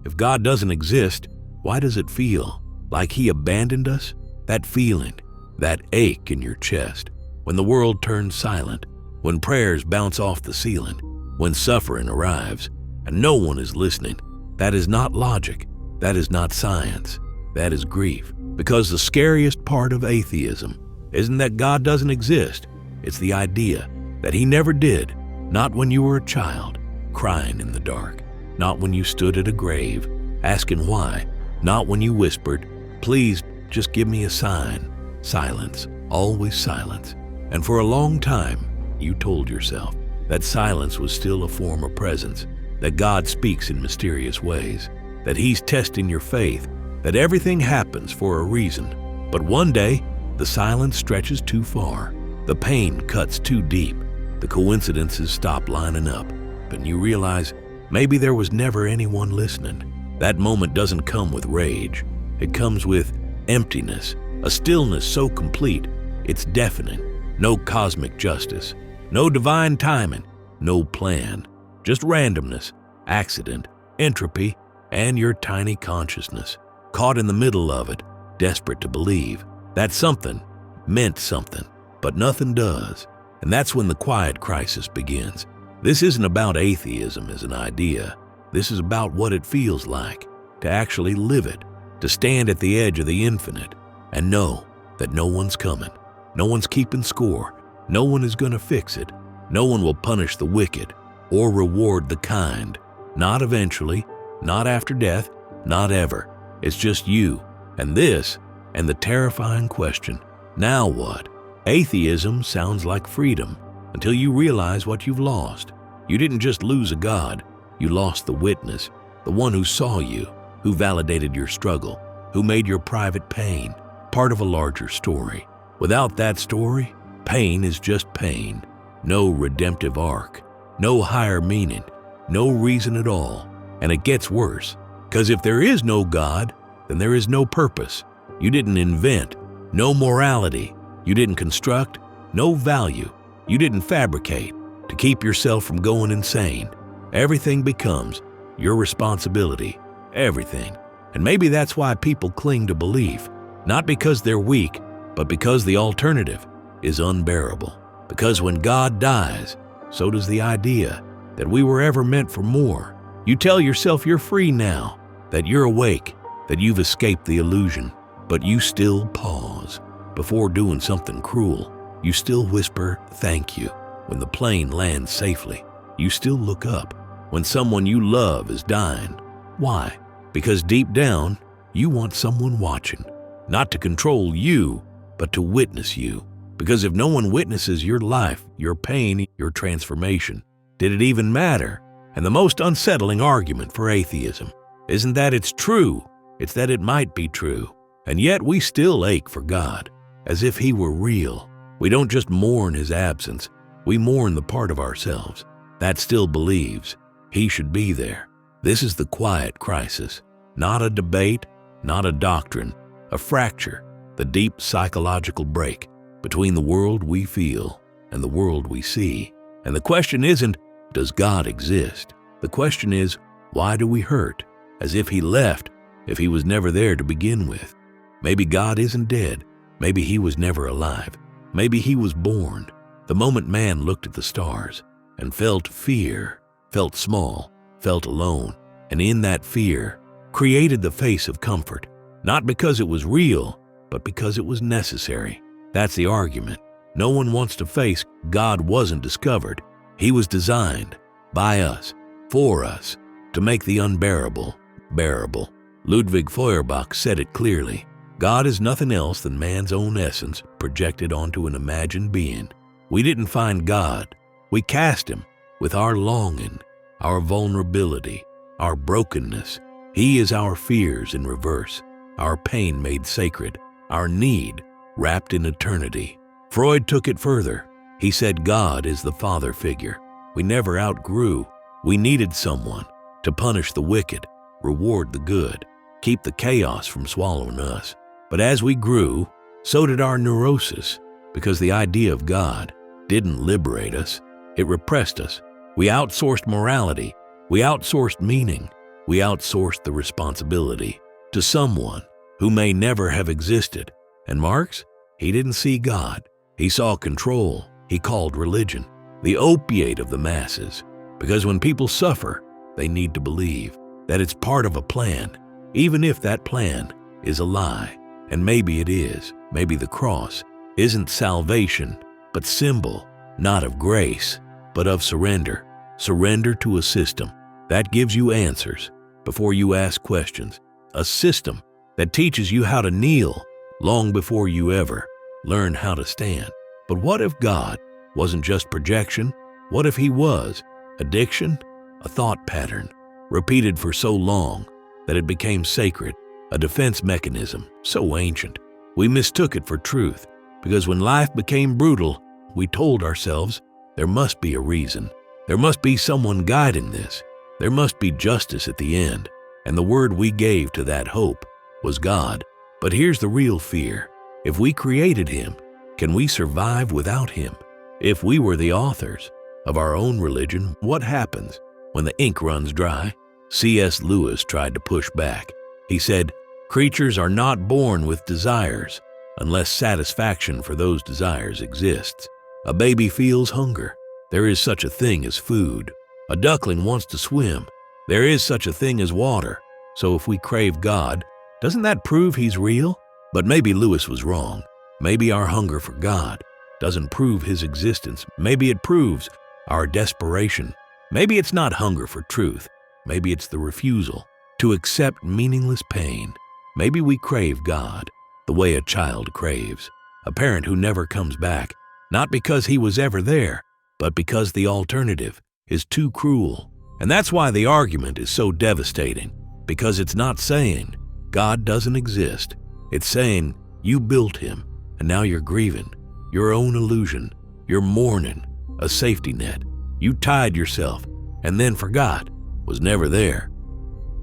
If God doesn't exist, why does it feel like he abandoned us? That feeling, that ache in your chest, when the world turns silent, when prayers bounce off the ceiling, when suffering arrives, and no one is listening, that is not logic, that is not science, that is grief. Because the scariest part of atheism isn't that God doesn't exist, it's the idea that he never did, not when you were a child, crying in the dark, not when you stood at a grave, asking why, not when you whispered, please just give me a sign. Silence, always silence. And for a long time, you told yourself that silence was still a form of presence, that God speaks in mysterious ways, that he's testing your faith, that everything happens for a reason. But one day, the silence stretches too far, the pain cuts too deep, the coincidences stop lining up, and you realize maybe there was never anyone listening. That moment doesn't come with rage. It comes with emptiness, a stillness so complete, it's deafening. No cosmic justice, no divine timing, no plan, just randomness, accident, entropy, and your tiny consciousness, caught in the middle of it, desperate to believe that something meant something, but nothing does. And that's when the quiet crisis begins. This isn't about atheism as an idea. This is about what it feels like to actually live it, to stand at the edge of the infinite and know that no one's coming, no one's keeping score, no one is going to fix it, no one will punish the wicked or reward the kind, not eventually, not after death, not ever. It's just you and this and the terrifying question, now what? Atheism sounds like freedom until you realize what you've lost. You didn't just lose a God, you lost the witness, the one who saw you, who validated your struggle, who made your private pain part of a larger story. Without that story, pain is just pain. No redemptive arc, no higher meaning, no reason at all. And it gets worse, because if there is no God, then there is no purpose. You didn't invent, no morality. You didn't construct, no value. You didn't fabricate to keep yourself from going insane. Everything becomes your responsibility, everything. And maybe that's why people cling to belief, not because they're weak, but because the alternative is unbearable. Because when God dies, so does the idea that we were ever meant for more. You tell yourself you're free now, that you're awake, that you've escaped the illusion, but you still pause. Before doing something cruel, you still whisper, thank you. When the plane lands safely, you still look up. When someone you love is dying. Why? Because deep down, you want someone watching, not to control you, but to witness you. Because if no one witnesses your life, your pain, your transformation, did it even matter? And the most unsettling argument for atheism isn't that it's true, it's that it might be true. And yet we still ache for God, as if he were real. We don't just mourn his absence, we mourn the part of ourselves that still believes he should be there. This is the quiet crisis, not a debate, not a doctrine, a fracture, the deep psychological break between the world we feel and the world we see. And the question isn't, does God exist? The question is, why do we hurt, as if he left, if he was never there to begin with? Maybe God isn't dead. Maybe he was never alive. Maybe he was born the moment man looked at the stars and felt fear, felt small, felt alone, and in that fear created the face of comfort, not because it was real, but because it was necessary. That's the argument. No one wants to face God wasn't discovered. He was designed by us, for us, to make the unbearable bearable. Ludwig Feuerbach said it clearly. God is nothing else than man's own essence projected onto an imagined being. We didn't find God. We cast him with our longing, our vulnerability, our brokenness. He is our fears in reverse, our pain made sacred, our need wrapped in eternity. Freud took it further. He said God is the father figure we never outgrew. We needed someone to punish the wicked, reward the good, keep the chaos from swallowing us. But as we grew, so did our neurosis, because the idea of God didn't liberate us, it repressed us. We outsourced morality, we outsourced meaning, we outsourced the responsibility to someone who may never have existed. And Marx, he didn't see God. He saw control. He called religion the opiate of the masses, because when people suffer, they need to believe that it's part of a plan, even if that plan is a lie. And maybe it is. Maybe the cross isn't salvation, but symbol, not of grace, but of surrender. Surrender to a system that gives you answers before you ask questions. A system that teaches you how to kneel long before you ever learn how to stand. But what if God wasn't just projection? What if he was addiction? A thought pattern repeated for so long that it became sacred, a defense mechanism so ancient we mistook it for truth, because when life became brutal, we told ourselves there must be a reason. There must be someone guiding this. There must be justice at the end. And the word we gave to that hope was God. But here's the real fear. If we created him, can we survive without him? If we were the authors of our own religion, what happens when the ink runs dry? C.S. Lewis tried to push back. He said, "Creatures are not born with desires unless satisfaction for those desires exists. A baby feels hunger. There is such a thing as food. A duckling wants to swim. There is such a thing as water. So if we crave God, doesn't that prove he's real?" But maybe Lewis was wrong. Maybe our hunger for God doesn't prove his existence. Maybe it proves our desperation. Maybe it's not hunger for truth. Maybe it's the refusal to accept meaningless pain. Maybe we crave God the way a child craves, a parent who never comes back, not because he was ever there, but because the alternative is too cruel. And that's why the argument is so devastating, because it's not saying God doesn't exist. It's saying you built him, and now you're grieving your own illusion. You're mourning a safety net you tied yourself and then forgot was never there.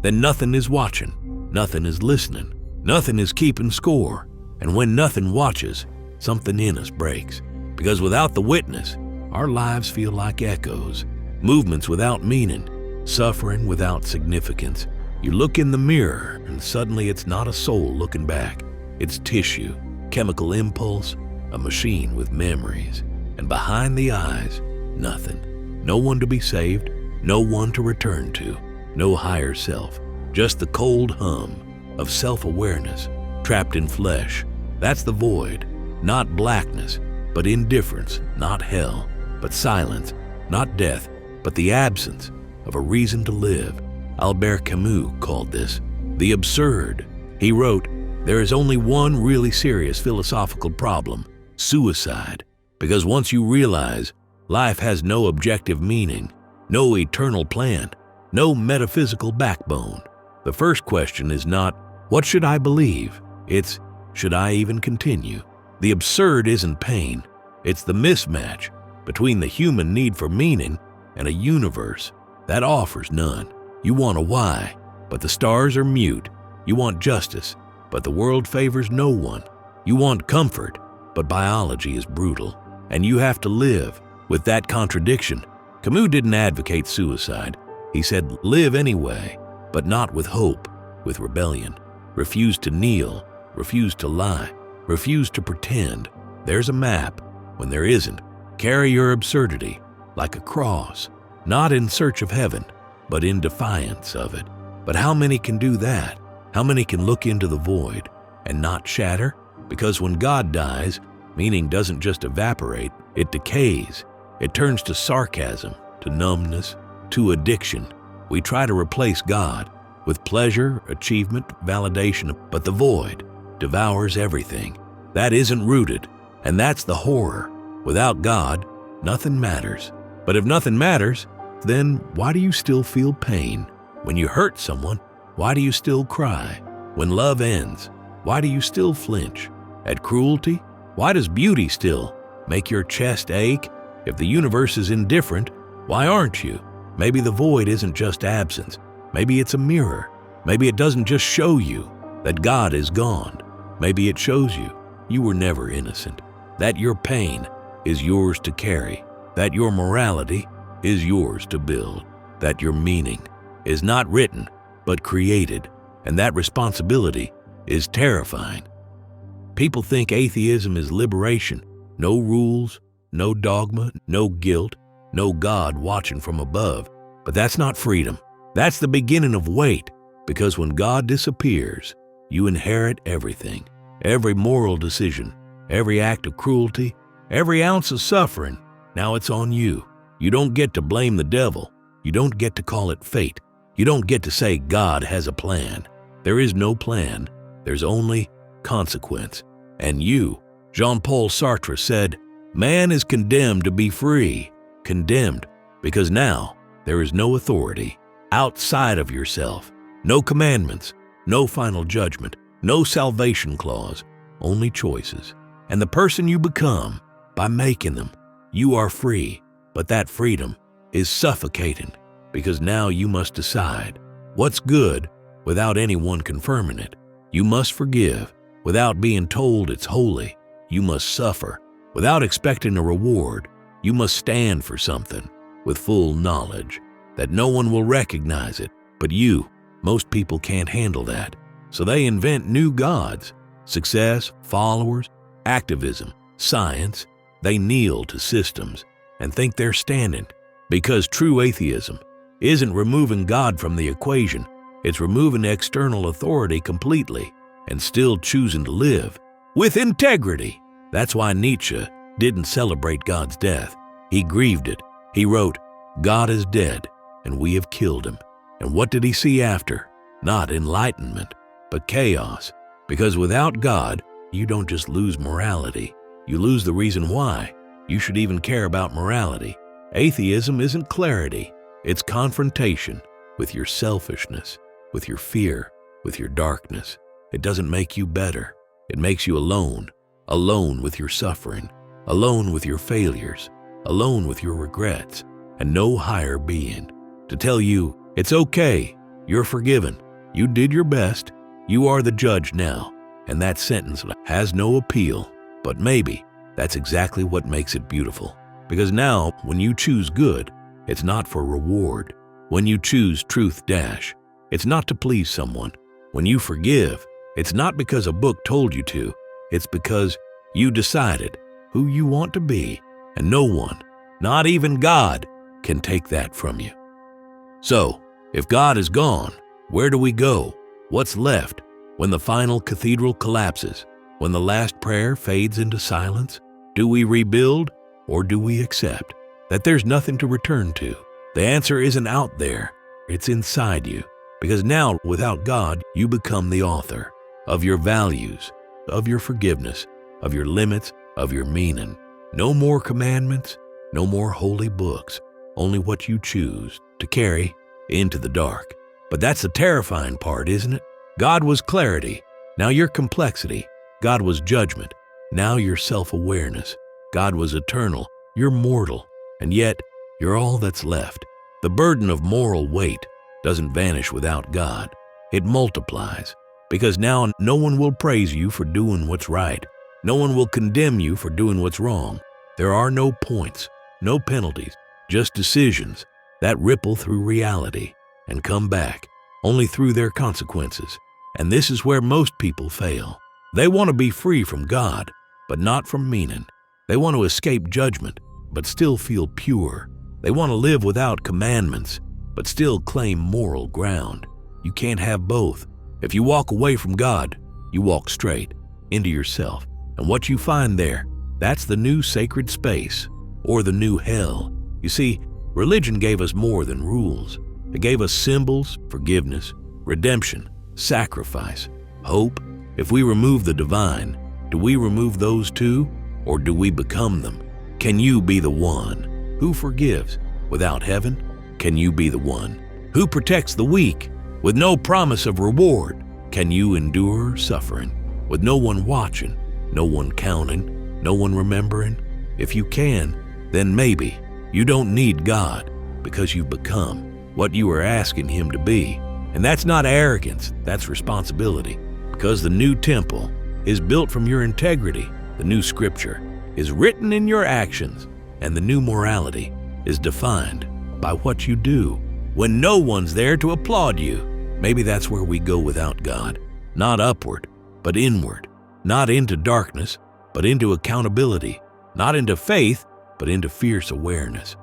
Then nothing is watching, nothing is listening, nothing is keeping score. And when nothing watches, something in us breaks. Because without the witness, our lives feel like echoes, movements without meaning, suffering without significance. You look in the mirror and suddenly it's not a soul looking back. It's tissue, chemical impulse, a machine with memories. And behind the eyes, nothing. No one to be saved, no one to return to, no higher self. Just the cold hum of self-awareness, trapped in flesh. That's the void, not blackness, but indifference, not hell, but silence, not death, but the absence of a reason to live. Albert Camus called this the absurd. He wrote, "There is only one really serious philosophical problem, suicide, because once you realize life has no objective meaning, no eternal plan, no metaphysical backbone, the first question is not, what should I believe? It's, should I even continue?" The absurd isn't pain. It's the mismatch between the human need for meaning and a universe that offers none. You want a why, but the stars are mute. You want justice, but the world favors no one. You want comfort, but biology is brutal, and you have to live with that contradiction. Camus didn't advocate suicide. He said, live anyway, but not with hope, with rebellion. Refuse to kneel, refuse to lie, refuse to pretend there's a map when there isn't. Carry your absurdity like a cross, not in search of heaven, but in defiance of it. But how many can do that? How many can look into the void and not shatter? Because when God dies, meaning doesn't just evaporate, it decays. It turns to sarcasm, to numbness, to addiction. We try to replace God with pleasure, achievement, validation, but the void devours everything. That isn't rooted, and that's the horror. Without God, nothing matters. But if nothing matters, then why do you still feel pain? When you hurt someone, why do you still cry? When love ends, why do you still flinch? At cruelty, why does beauty still make your chest ache? If the universe is indifferent, why aren't you? Maybe the void isn't just absence. Maybe it's a mirror. Maybe it doesn't just show you that God is gone. Maybe it shows you you were never innocent, that your pain is yours to carry, that your morality is yours to build, that your meaning is not written but created, and that responsibility is terrifying. People think atheism is liberation. No rules, no dogma, no guilt, no God watching from above. But that's not freedom. That's the beginning of weight, because when God disappears, you inherit everything. Every moral decision, every act of cruelty, every ounce of suffering. Now it's on you. You don't get to blame the devil. You don't get to call it fate. You don't get to say God has a plan. There is no plan. There's only consequence. And you, Jean-Paul Sartre said, man is condemned to be free. Condemned because now there is no authority outside of yourself. No commandments, no final judgment, no salvation clause, only choices. And the person you become by making them, you are free. But that freedom is suffocating because now you must decide what's good without anyone confirming it. You must forgive without being told it's holy. You must suffer without expecting a reward. You must stand for something with full knowledge that no one will recognize it but you. Most people can't handle that, so they invent new gods. Success, followers, activism, science. They kneel to systems and think they're standing, because true atheism isn't removing God from the equation. It's removing external authority completely and still choosing to live with integrity. That's why Nietzsche didn't celebrate God's death. He grieved it. He wrote, God is dead and we have killed him. And what did he see after? Not enlightenment, but chaos. Because without God, you don't just lose morality. You lose the reason why you should even care about morality. Atheism isn't clarity. It's confrontation with your selfishness, with your fear, with your darkness. It doesn't make you better. It makes you alone. Alone with your suffering. Alone with your failures. Alone with your regrets. And no higher being to tell you it's okay. You're forgiven. You did your best. You are the judge now. And that sentence has no appeal. But maybe that's exactly what makes it beautiful. Because now, when you choose good, it's not for reward. When you choose truth, it's not to please someone. When you forgive, it's not because a book told you to. It's because you decided who you want to be. And no one, not even God, can take that from you. So, if God is gone, where do we go? What's left when the final cathedral collapses? When the last prayer fades into silence? Do we rebuild or do we accept that there's nothing to return to? The answer isn't out there, it's inside you. Because now, without God, you become the author of your values, of your forgiveness, of your limits, of your meaning. No more commandments, no more holy books, only what you choose to carry into the dark. But that's the terrifying part, isn't it? God was clarity, now you're complexity. God was judgment, now you're self-awareness. God was eternal, you're mortal, and yet you're all that's left. The burden of moral weight doesn't vanish without God. It multiplies, because now no one will praise you for doing what's right. No one will condemn you for doing what's wrong. There are no points, no penalties, just decisions that ripple through reality and come back only through their consequences. And this is where most people fail. They want to be free from God, but not from meaning. They want to escape judgment, but still feel pure. They want to live without commandments, but still claim moral ground. You can't have both. If you walk away from God, you walk straight into yourself. And what you find there, that's the new sacred space, or the new hell. You see, religion gave us more than rules. It gave us symbols, forgiveness, redemption, sacrifice, hope. If we remove the divine, do we remove those too, or do we become them? Can you be the one who forgives without heaven? Can you be the one who protects the weak with no promise of reward? Can you endure suffering with no one watching, no one counting, no one remembering? If you can, then maybe you don't need God, because you've become what you are asking Him to be. And that's not arrogance, that's responsibility. Because the new temple is built from your integrity, the new scripture is written in your actions, and the new morality is defined by what you do when no one's there to applaud you. maybe that's where we go without God. Not upward, but inward. Not into darkness, but into accountability. Not into faith, but into fierce awareness.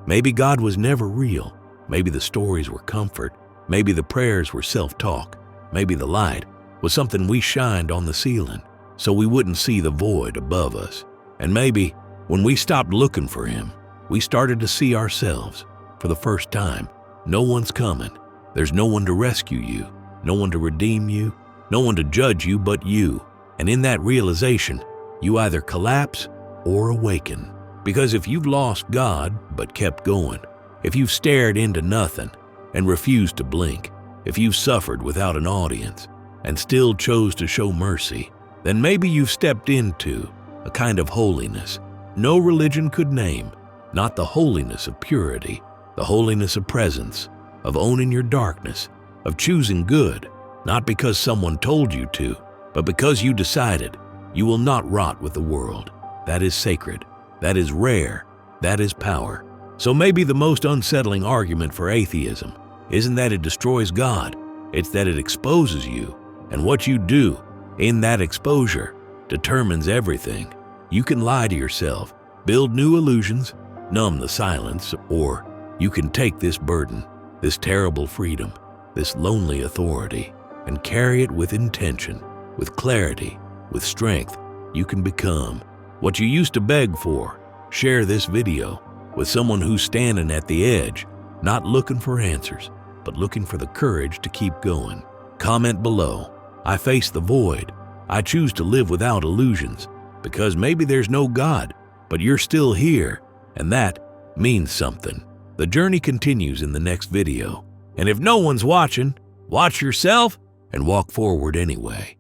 Maybe God was never real. Maybe the stories were comfort. Maybe the prayers were self-talk. Maybe the light was something we shined on the ceiling so we wouldn't see the void above us. And maybe when we stopped looking for him, we started to see ourselves for the first time. No one's coming. There's no one to rescue you, no one to redeem you, no one to judge you but you. And in that realization, you either collapse or awaken. Because if you've lost God but kept going, if you've stared into nothing and refused to blink, if you've suffered without an audience and still chose to show mercy, then maybe you've stepped into a kind of holiness no religion could name. Not the holiness of purity, the holiness of presence, of owning your darkness, of choosing good, not because someone told you to, but because you decided you will not rot with the world. That is sacred. That is rare. That is power. So maybe the most unsettling argument for atheism isn't that it destroys God, it's that it exposes you, and what you do in that exposure determines everything. You can lie to yourself, build new illusions, numb the silence, or you can take this burden, this terrible freedom, this lonely authority, and carry it with intention, with clarity, with strength. You can become what you used to beg for. Share this video with someone who's standing at the edge, not looking for answers, but looking for the courage to keep going. Comment below. I face the void. I choose to live without illusions, because maybe there's no God, but you're still here, and that means something. The journey continues in the next video, and if no one's watching, watch yourself and walk forward anyway.